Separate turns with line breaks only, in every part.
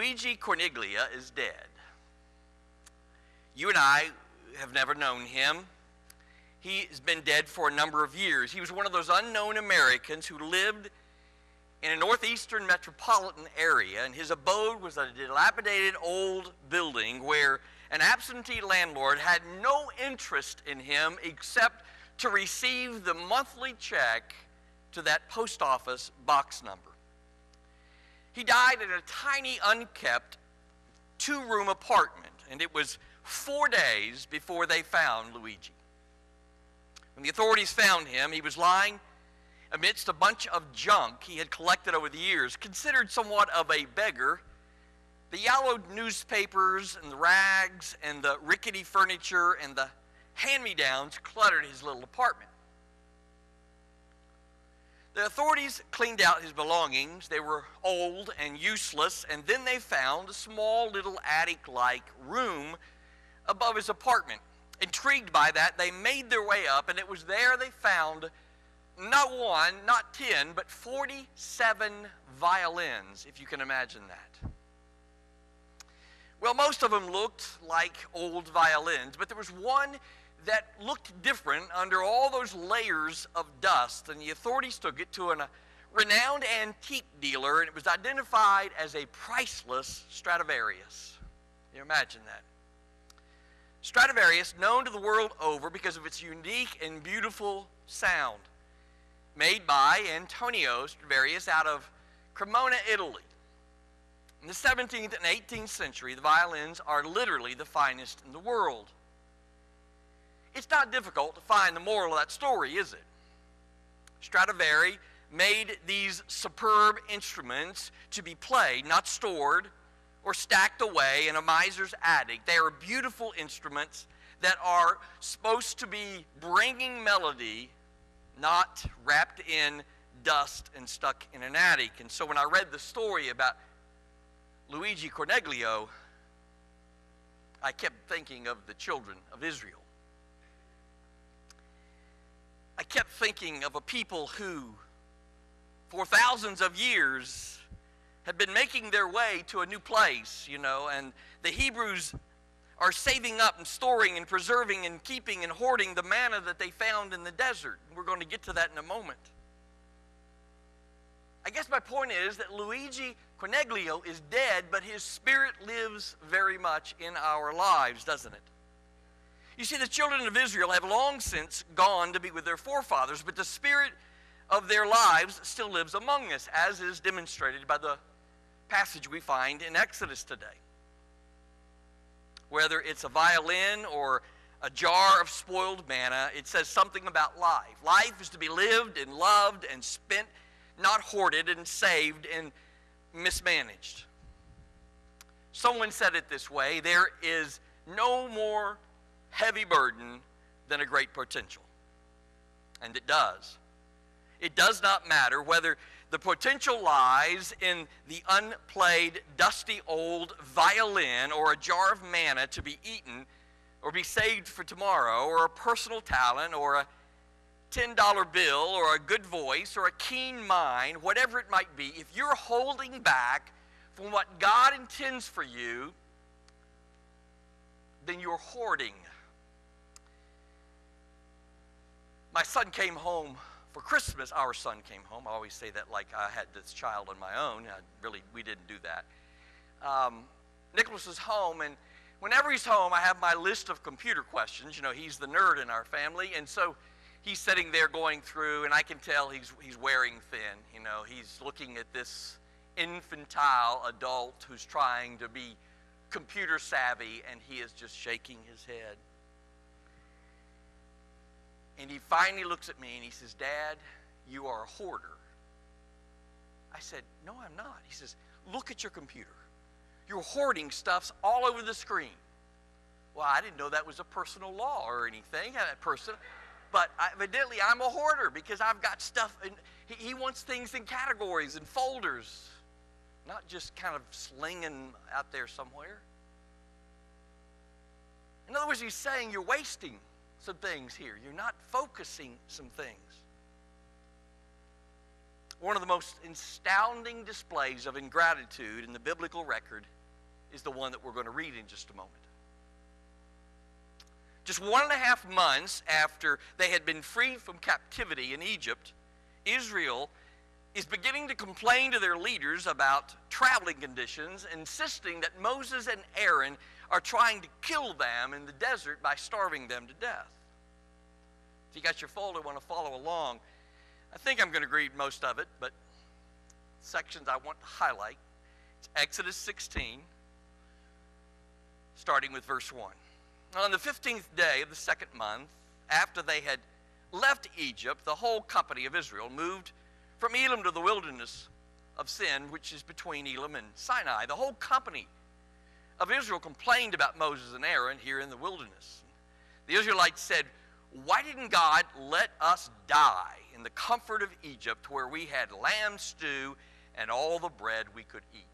Luigi Corniglia is dead. You and I have never known him. He has been dead for a number of years. He was one of those unknown Americans who lived in a northeastern metropolitan area, and his abode was a dilapidated old building where an absentee landlord had no interest in him except to receive the monthly check to that post office box number. He died in a tiny, unkept, two-room apartment, and it was 4 days before they found Luigi. When the authorities found him, he was lying amidst a bunch of junk he had collected over the years, considered somewhat of a beggar. The yellowed newspapers and the rags and the rickety furniture and the hand-me-downs cluttered his little apartment. The authorities cleaned out his belongings. They were old and useless, and then they found a small little attic-like room above his apartment. Intrigued by that, they made their way up, and it was there they found not one, not 10, but 47 violins, if you can imagine that. Well, most of them looked like old violins, but there was one that looked different under all those layers of dust, and the authorities took it to a renowned antique dealer, and it was identified as a priceless Stradivarius. You imagine that. Stradivarius, known to the world over because of its unique and beautiful sound, made by Antonio Stradivarius out of Cremona, Italy. In the 17th and 18th century, the violins are literally the finest in the world. It's not difficult to find the moral of that story, is it? Stradivari made these superb instruments to be played, not stored or stacked away in a miser's attic. They are beautiful instruments that are supposed to be bringing melody, not wrapped in dust and stuck in an attic. And so when I read the story about Luigi Corneglio, I kept thinking of the children of Israel. I kept thinking of a people who, for thousands of years, had been making their way to a new place, and the Hebrews are saving up and storing and preserving and keeping and hoarding the manna that they found in the desert. We're going to get to that in a moment. I guess my point is that Luigi Corneglio is dead, but his spirit lives very much in our lives, doesn't it? You see, the children of Israel have long since gone to be with their forefathers, but the spirit of their lives still lives among us, as is demonstrated by the passage we find in Exodus today. Whether it's a violin or a jar of spoiled manna, it says something about life. Life is to be lived and loved and spent, not hoarded and saved and mismanaged. Someone said it this way: there is no more heavy burden than a great potential. And it does. It does not matter whether the potential lies in the unplayed, dusty old violin or a jar of manna to be eaten or be saved for tomorrow, or a personal talent or a $10 bill or a good voice or a keen mind, whatever it might be. If you're holding back from what God intends for you, then you're hoarding. My son came home for Christmas. Our son came home. I always say that like I had this child on my own. We didn't do that. Nicholas is home, and whenever he's home, I have my list of computer questions. He's the nerd in our family, and so he's sitting there going through, and I can tell he's wearing thin. He's looking at this infantile adult who's trying to be computer savvy, and he is just shaking his head. And he finally looks at me and he says, "Dad, you are a hoarder." I said, "No, I'm not." He says, "Look at your computer. You're hoarding stuffs all over the screen." Well, I didn't know that was a personal law or anything. But evidently I'm a hoarder because I've got stuff. And he wants things in categories and folders, not just kind of slinging out there somewhere. In other words, he's saying you're wasting some things here. You're not focusing some things. One of the most astounding displays of ingratitude in the biblical record is the one that we're going to read in just a moment. Just 1.5 months after they had been freed from captivity in Egypt, Israel is beginning to complain to their leaders about traveling conditions, insisting that Moses and Aaron are trying to kill them in the desert by starving them to death. If you got your folder, want to follow along, I think I'm going to read most of it, but sections I want to highlight. It's Exodus 16, starting with verse 1. On the 15th day of the second month, after they had left Egypt, the whole company of Israel moved from Elim to the wilderness of Sin, which is between Elim and Sinai. The whole company of Israel complained about Moses and Aaron here in the wilderness. The Israelites said, "Why didn't God let us die in the comfort of Egypt, where we had lamb stew and all the bread we could eat?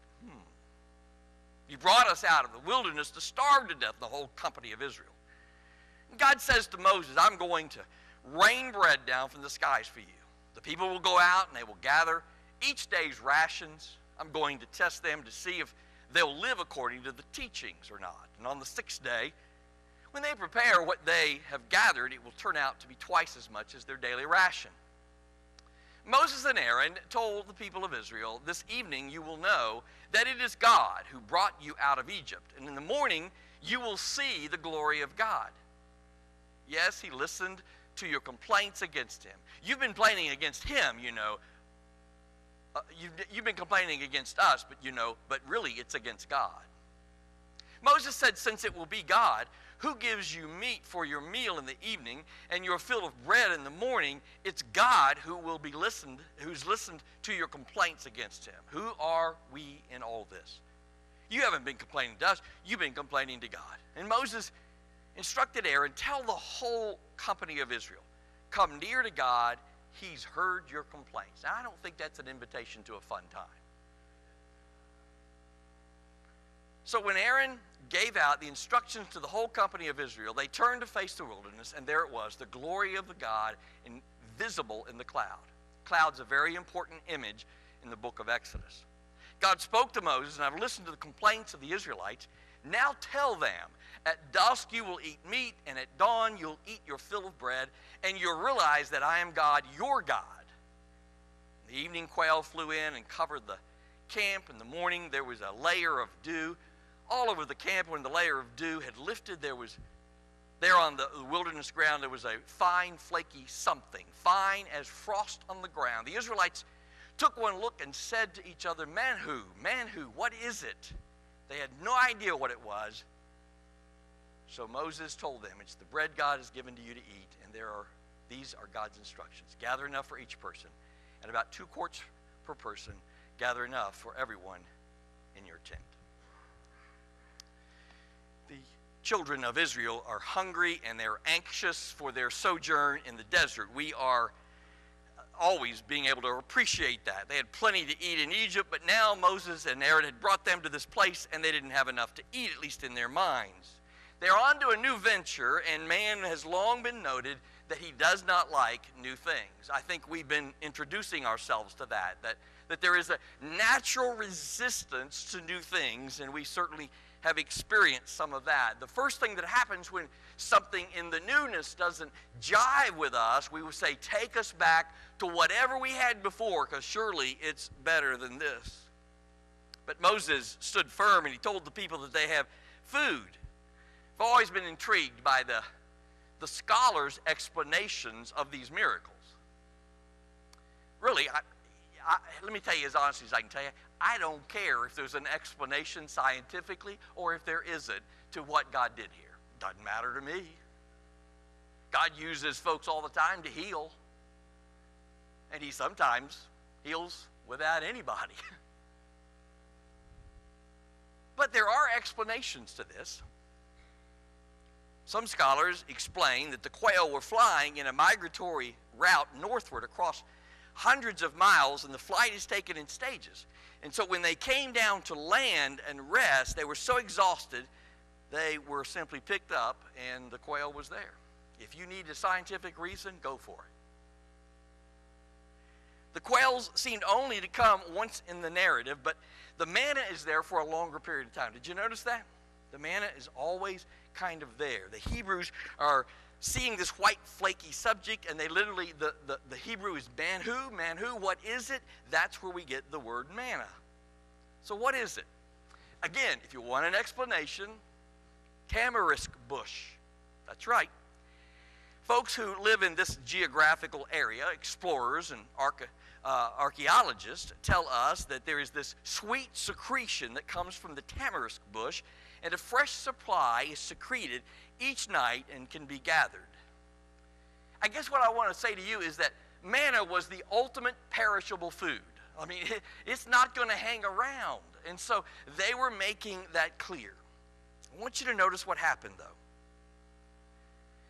You brought us out of the wilderness to starve to death," the whole company of Israel. And God says to Moses, "I'm going to rain bread down from the skies for you. The people will go out and they will gather each day's rations. I'm going to test them to see if they'll live according to the teachings or not. And on the 6th day, when they prepare what they have gathered, it will turn out to be twice as much as their daily ration." Moses and Aaron told the people of Israel, "This evening you will know that it is God who brought you out of Egypt, and in the morning you will see the glory of God. Yes, he listened to your complaints against him." You've been complaining against him, you know. You've been complaining against us, but really it's against God. Moses said, "Since it will be God who gives you meat for your meal in the evening and your fill of bread in the morning, it's God who's listened to your complaints against him. Who are we in all this? You haven't been complaining to us, you've been complaining to God." And Moses instructed Aaron, "Tell the whole company of Israel, come near to God, he's heard your complaints." Now, I don't think that's an invitation to a fun time. So when Aaron gave out the instructions to the whole company of Israel, they turned to face the wilderness, and there it was, the glory of the God visible in the cloud. Cloud's a very important image in the book of Exodus. God spoke to Moses, "And I've listened to the complaints of the Israelites. Now tell them, at dusk you will eat meat, and at dawn you'll eat your fill of bread, and you'll realize that I am God, your God." The evening quail flew in and covered the camp. In the morning there was a layer of dew all over the camp. When the layer of dew had lifted, there on the wilderness ground there was a fine flaky something, fine as frost on the ground. The Israelites took one look and said to each other, "Manna, what is it?" They had no idea what it was. So Moses told them, "It's the bread God has given to you to eat, and these are God's instructions. Gather enough for each person, and about 2 quarts per person. Gather enough for everyone in your tent." The children of Israel are hungry and they're anxious for their sojourn in the desert. We are always being able to appreciate that. They had plenty to eat in Egypt, but now Moses and Aaron had brought them to this place and they didn't have enough to eat, at least in their minds. They're on to a new venture, and man has long been noted that he does not like new things. I think we've been introducing ourselves to that there is a natural resistance to new things, and we certainly have experienced some of that. The first thing that happens when something in the newness doesn't jive with us, we will say, "Take us back to whatever we had before, because surely it's better than this." But Moses stood firm, and he told the people that they have food. I've always been intrigued by the scholars' explanations of these miracles. Really, let me tell you as honestly as I can tell you, I don't care if there's an explanation scientifically or if there isn't to what God did here. Doesn't matter to me. God uses folks all the time to heal, and he sometimes heals without anybody. But there are explanations to this. Some scholars explain that the quail were flying in a migratory route northward across hundreds of miles, and the flight is taken in stages. And so when they came down to land and rest, they were so exhausted, they were simply picked up, and the quail was there. If you need a scientific reason, go for it. The quails seemed only to come once in the narrative, but the manna is there for a longer period of time. Did you notice that? The manna is always kind of there. The Hebrews are seeing this white flaky subject, and they literally, the Hebrew is manhu, what is it? That's where we get the word manna. So what is it? Again, if you want an explanation, tamarisk bush. That's right. Folks who live in this geographical area, explorers and archaeologists, tell us that there is this sweet secretion that comes from the tamarisk bush, and a fresh supply is secreted each night and can be gathered. I guess what I want to say to you is that manna was the ultimate perishable food. I mean, it's not going to hang around. And so they were making that clear. I want you to notice what happened, though.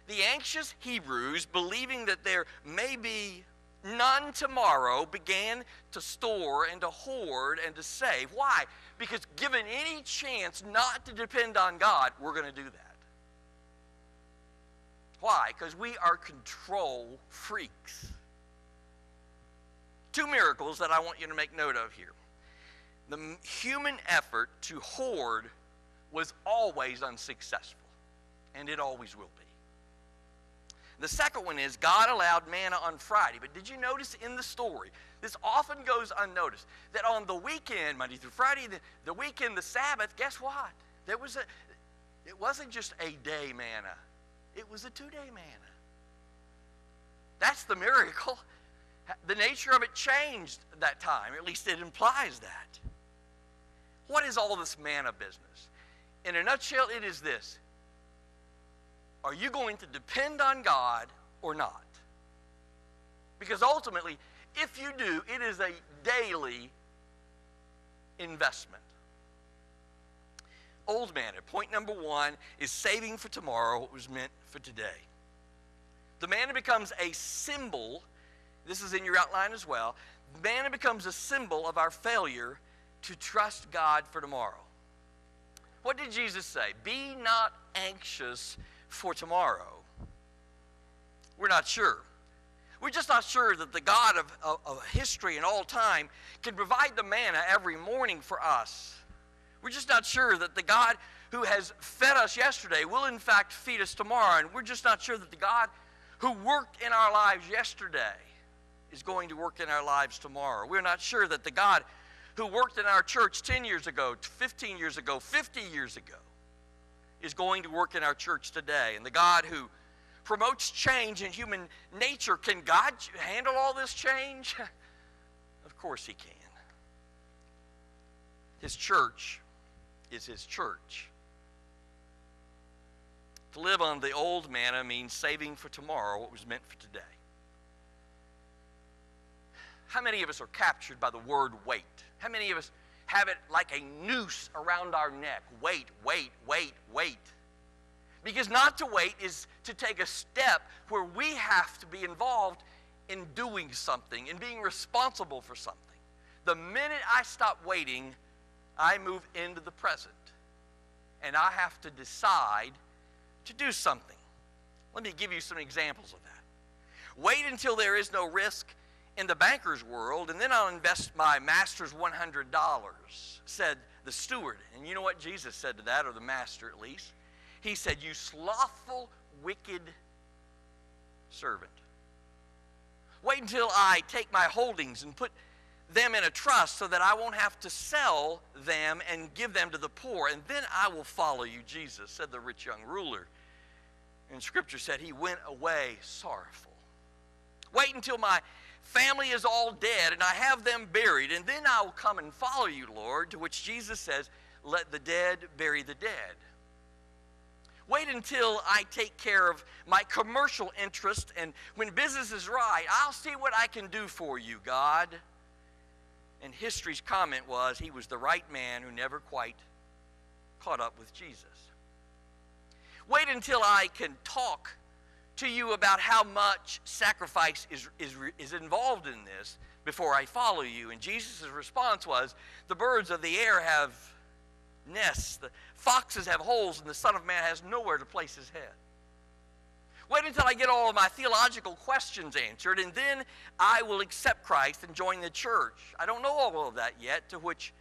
The anxious Hebrews, believing that there may be none tomorrow, began to store and to hoard and to save. Why? Because given any chance not to depend on God, we're going to do that. Why? Because we are control freaks. Two miracles that I want you to make note of here. The human effort to hoard was always unsuccessful, and it always will be. The second one is God allowed manna on Friday. But did you notice in the story, this often goes unnoticed, that on the weekend, Monday through Friday, the weekend, the Sabbath, guess what? It wasn't just a day manna. It was a 2-day manna. That's the miracle. The nature of it changed that time. At least it implies that. What is all this manna business? In a nutshell, it is this. Are you going to depend on God or not? Because ultimately, if you do, it is a daily investment. Old manna, point number 1, is saving for tomorrow what was meant for today. The manna becomes a symbol. This is in your outline as well. Manna becomes a symbol of our failure to trust God for tomorrow. What did Jesus say? Be not anxious for tomorrow. We're not sure. We're just not sure that the God of history and all time can provide the manna every morning for us. We're just not sure that the God who has fed us yesterday will in fact feed us tomorrow. And we're just not sure that the God who worked in our lives yesterday is going to work in our lives tomorrow. We're not sure that the God who worked in our church 10 years ago, 15 years ago, 50 years ago, is going to work in our church today. And the God who promotes change in human nature, can God handle all this change? Of course He can. His church is His church. To live on the old manna means saving for tomorrow what was meant for today. How many of us are captured by the word wait? How many of us have it like a noose around our neck? Wait, wait, wait, wait. Because not to wait is to take a step where we have to be involved in doing something, in being responsible for something. The minute I stop waiting, I move into the present. And I have to decide to do something. Let me give you some examples of that. Wait until there is no risk in the banker's world, and then I'll invest my master's $100, said the steward. And you know what Jesus said to that, or the master at least? He said, you slothful, wicked servant. Wait until I take my holdings and put them in a trust so that I won't have to sell them and give them to the poor, and then I will follow you, Jesus, said the rich young ruler. And Scripture said he went away sorrowful. Wait until my family is all dead and I have them buried, and then I will come and follow you, Lord, to which Jesus says, let the dead bury the dead. Wait until I take care of my commercial interest, and when business is right, I'll see what I can do for you, God. And history's comment was, he was the right man who never quite caught up with Jesus. Wait until I can talk to you about how much sacrifice is involved in this before I follow you. And Jesus' response was, the birds of the air have nests, the foxes have holes, and the Son of Man has nowhere to place his head. Wait until I get all of my theological questions answered, and then I will accept Christ and join the church. I don't know all of that yet, to which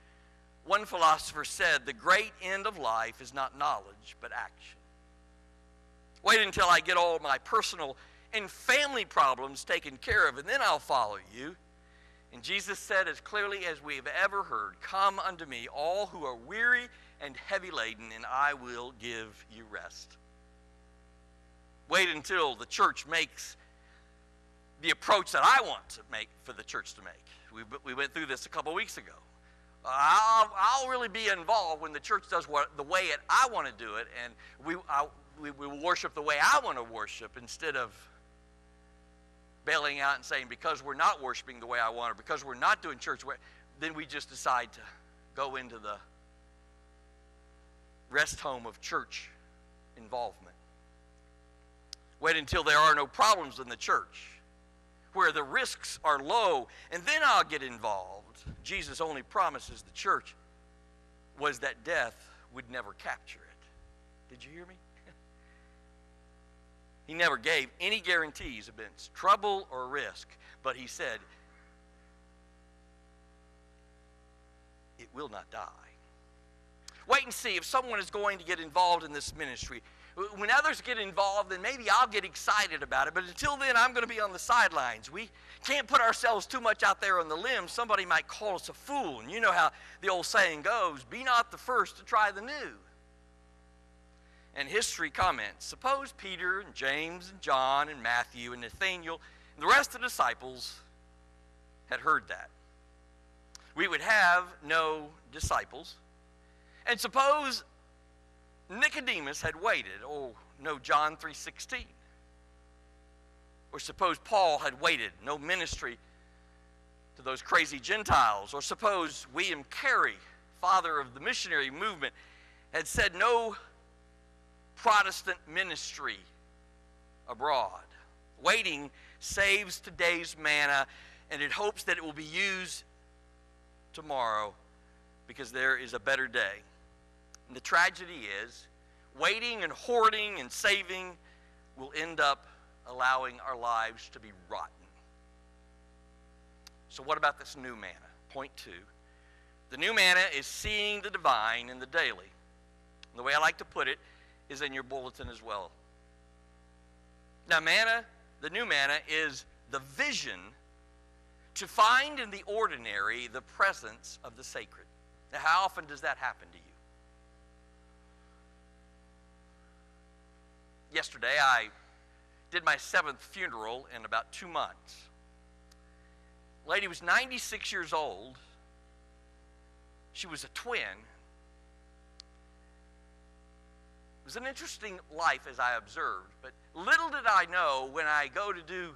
one philosopher said, the great end of life is not knowledge, but action. Wait until I get all my personal and family problems taken care of, and then I'll follow you. And Jesus said as clearly as we have ever heard, come unto me, all who are weary and heavy laden, and I will give you rest. Wait until the church makes the approach that I want to make for the church to make. We went through this a couple weeks ago. I'll really be involved when the church does the way I want to do it, and we will worship the way I want to worship, instead of bailing out and saying, because we're not worshiping the way I want, or because we're not doing church, then we just decide to go into the rest home of church involvement. Wait until there are no problems in the church, where the risks are low, and then I'll get involved. Jesus' only promises the church was that death would never capture it. Did you hear me? He never gave any guarantees against trouble or risk, but he said, it will not die. Wait and see if someone is going to get involved in this ministry. When others get involved, then maybe I'll get excited about it, but until then, I'm going to be on the sidelines. We can't put ourselves too much out there on the limb. Somebody might call us a fool, and you know how the old saying goes, be not the first to try the new. And history comments, suppose Peter and James and John and Matthew and Nathaniel and the rest of the disciples had heard that. We would have no disciples. And suppose Nicodemus had waited, no John 3:16. Or suppose Paul had waited, no ministry to those crazy Gentiles. Or suppose William Carey, father of the missionary movement, had said no Protestant ministry abroad. Waiting saves today's manna, and it hopes that it will be used tomorrow, because there is a better day. And the tragedy is, waiting and hoarding and saving will end up allowing our lives to be rotten. So what about this new manna? Point 2. The new manna is seeing the divine in the daily. And the way I like to put it is in your bulletin as well. Now, manna, the new manna, is the vision to find in the ordinary the presence of the sacred. Now, how often does that happen to you? Yesterday, I did my 7th funeral in about 2 months. The lady was 96 years old. She was a twin. It was an interesting life, as I observed, but little did I know when I go to do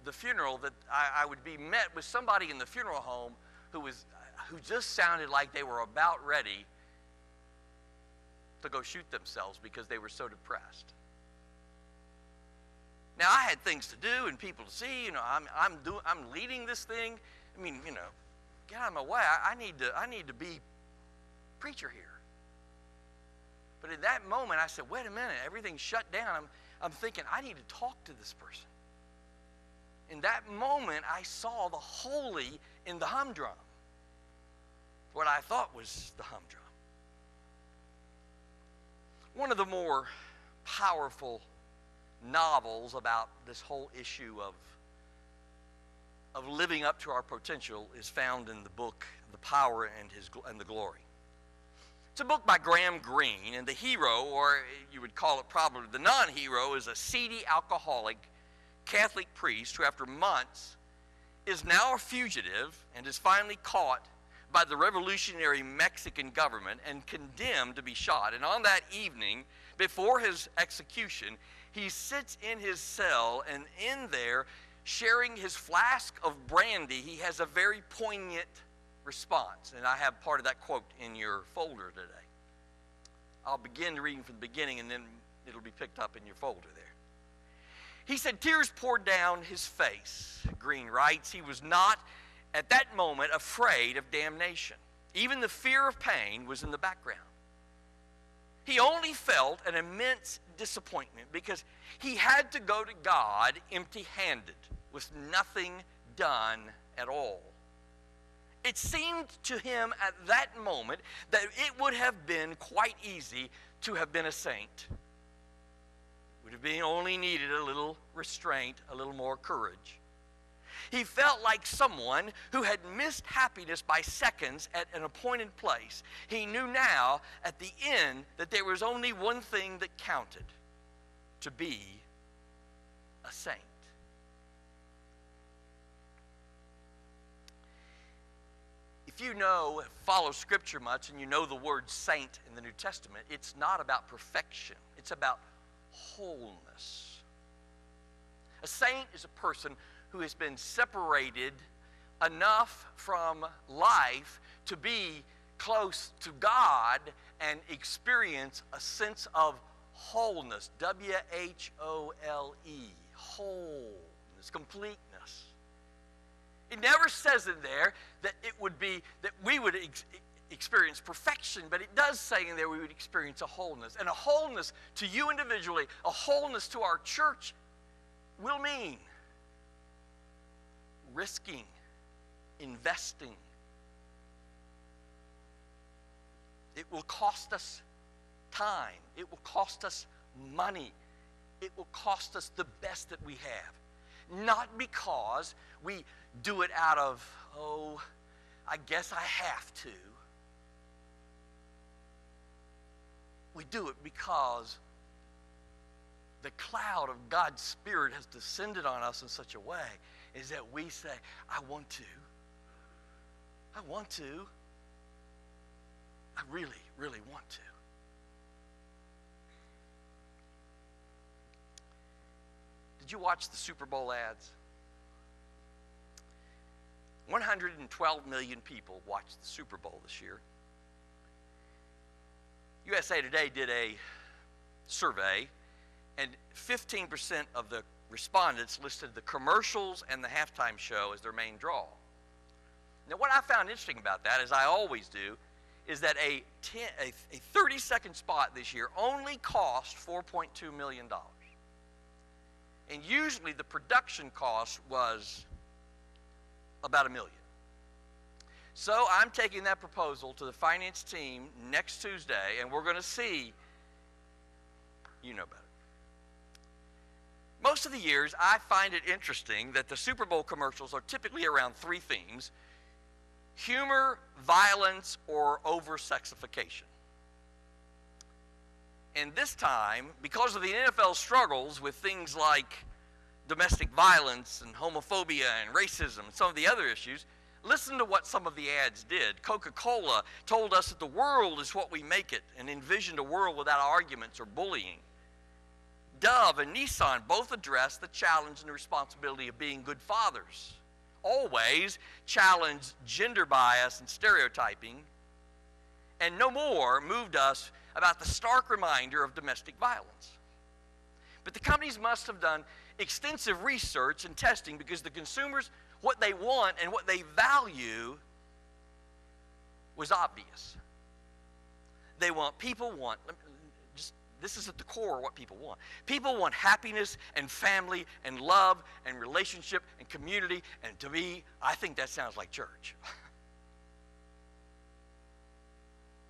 the funeral that I would be met with somebody in the funeral home who just sounded like they were about ready to go shoot themselves because they were so depressed. Now, I had things to do and people to see. I'm leading this thing. I mean, get out of my way. I need to be preacher here. But in that moment, I said, wait a minute, everything's shut down. I'm thinking, I need to talk to this person. In that moment, I saw the holy in the humdrum. What I thought was the humdrum. One of the more powerful novels about this whole issue of living up to our potential is found in the book, The Power and the Glory. It's a book by Graham Greene, and the hero, or you would call it probably the non-hero, is a seedy alcoholic Catholic priest who, after months, is now a fugitive and is finally caught by the revolutionary Mexican government and condemned to be shot. And on that evening, before his execution, he sits in his cell, and in there, sharing his flask of brandy, he has a very poignant response. And I have part of that quote in your folder today. I'll begin reading from the beginning, and then it'll be picked up in your folder there. He said, tears poured down his face. Greene writes, he was not at that moment afraid of damnation. Even the fear of pain was in the background. He only felt an immense disappointment because he had to go to God empty-handed with nothing done at all. It seemed to him at that moment that it would have been quite easy to have been a saint. It would have been only needed a little restraint, a little more courage. He felt like someone who had missed happiness by seconds at an appointed place. He knew now at the end that there was only one thing that counted: to be a saint. If you follow Scripture much, and you know the word saint in the New Testament, it's not about perfection. It's about wholeness. A saint is a person who has been separated enough from life to be close to God and experience a sense of wholeness. W-H-O-L-E. Wholeness, completeness. It never says in there that it would be that we would experience perfection, but it does say in there we would experience a wholeness. And a wholeness to you individually, a wholeness to our church will mean risking, investing. It will cost us time. It will cost us money. It will cost us the best that we have. Not because we do it out of, oh, I guess I have to. We do it because the cloud of God's Spirit has descended on us in such a way is that we say, I want to. I want to. I really, really want to. Did you watch the Super Bowl ads? 112 million people watched the Super Bowl this year. USA Today did a survey, and 15% of the respondents listed the commercials and the halftime show as their main draw. Now, what I found interesting about that, as I always do, is that a 30-second spot this year only cost $4.2 million. And usually the production cost was about $1 million. So I'm taking that proposal to the finance team next Tuesday, and we're going to see, you know better. Most of the years, I find it interesting that the Super Bowl commercials are typically around three themes: humor, violence, or over-sexification. And this time, because of the NFL struggles with things like domestic violence and homophobia and racism and some of the other issues, listen to what some of the ads did. Coca-Cola told us that the world is what we make it and envisioned a world without arguments or bullying. Dove and Nissan both addressed the challenge and the responsibility of being good fathers. Always challenged gender bias and stereotyping. And No More moved us about the stark reminder of domestic violence. But the companies must have done extensive research and testing, because the consumers, what they want and what they value was obvious. This is at the core of what people want. People want happiness and family and love and relationship and community, and to me, I think that sounds like church.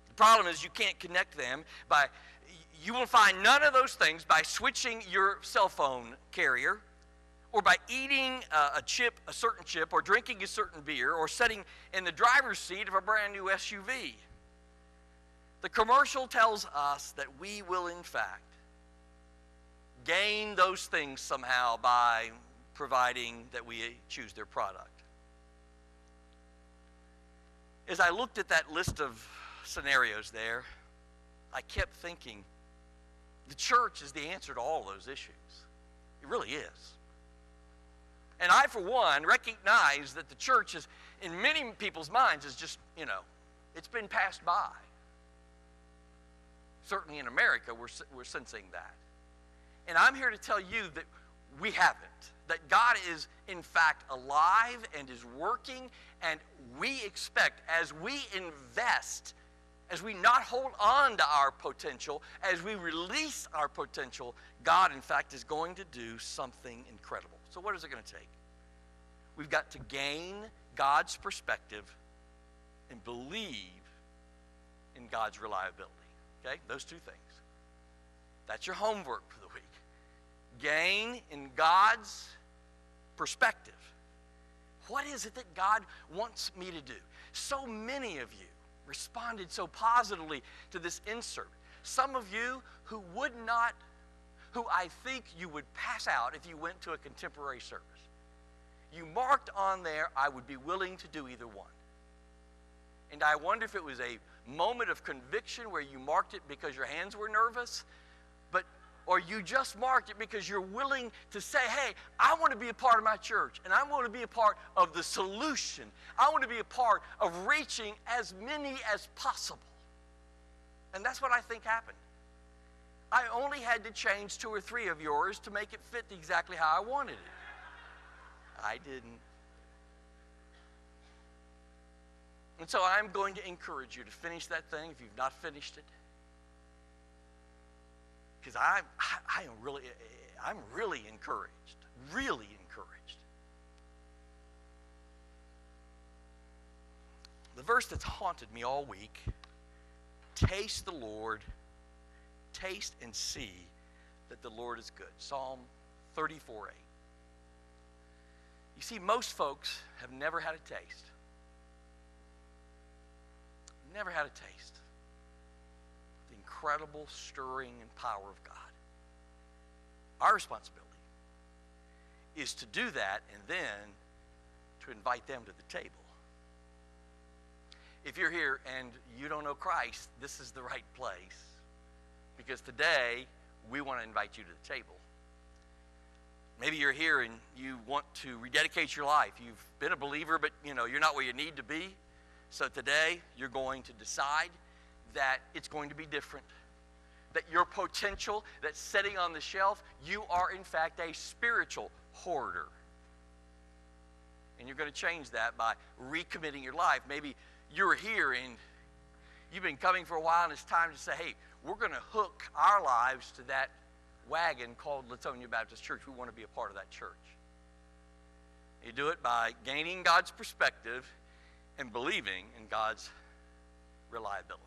The problem is you can't connect them you will find none of those things by switching your cell phone carrier, or by eating a certain chip, or drinking a certain beer, or sitting in the driver's seat of a brand new SUV. The commercial tells us that we will, in fact, gain those things somehow by providing that we choose their product. As I looked at that list of scenarios there, I kept thinking, the church is the answer to all those issues. It really is. And I, for one, recognize that the church is, in many people's minds, is just, it's been passed by. Certainly in America, we're sensing that. And I'm here to tell you that we haven't. That God is, in fact, alive and is working, and we expect, as we invest as we not hold on to our potential, as we release our potential, God, in fact, is going to do something incredible. So what is it going to take? We've got to gain God's perspective and believe in God's reliability. Okay? Those two things. That's your homework for the week. Gain in God's perspective. What is it that God wants me to do? So many of you responded so positively to this insert. Some of you who I think you would pass out if you went to a contemporary service. You marked on there, I would be willing to do either one. And I wonder if it was a moment of conviction where you marked it because your hands were nervous, or you just marked it because you're willing to say, hey, I want to be a part of my church, and I want to be a part of the solution. I want to be a part of reaching as many as possible. And that's what I think happened. I only had to change 2 or 3 of yours to make it fit exactly how I wanted it. I didn't. And so I'm going to encourage you to finish that thing if you've not finished it. Because I'm really encouraged, really encouraged. The verse that's haunted me all week, taste the Lord, taste and see that the Lord is good. Psalm 34:8. You see, most folks have never had a taste. Never had a taste. The incredible stirring and power of God. Our responsibility is to do that and then to invite them to the table. If you're here and you don't know Christ, this is the right place. Because today, we want to invite you to the table. Maybe you're here and you want to rededicate your life. You've been a believer, but you're not where you need to be. So today, you're going to decide that it's going to be different. That your potential that's sitting on the shelf, you are in fact a spiritual hoarder. And you're going to change that by recommitting your life. Maybe you're here and you've been coming for a while and it's time to say, hey, we're going to hook our lives to that wagon called Latonia Baptist Church. We want to be a part of that church. You do it by gaining God's perspective and believing in God's reliability.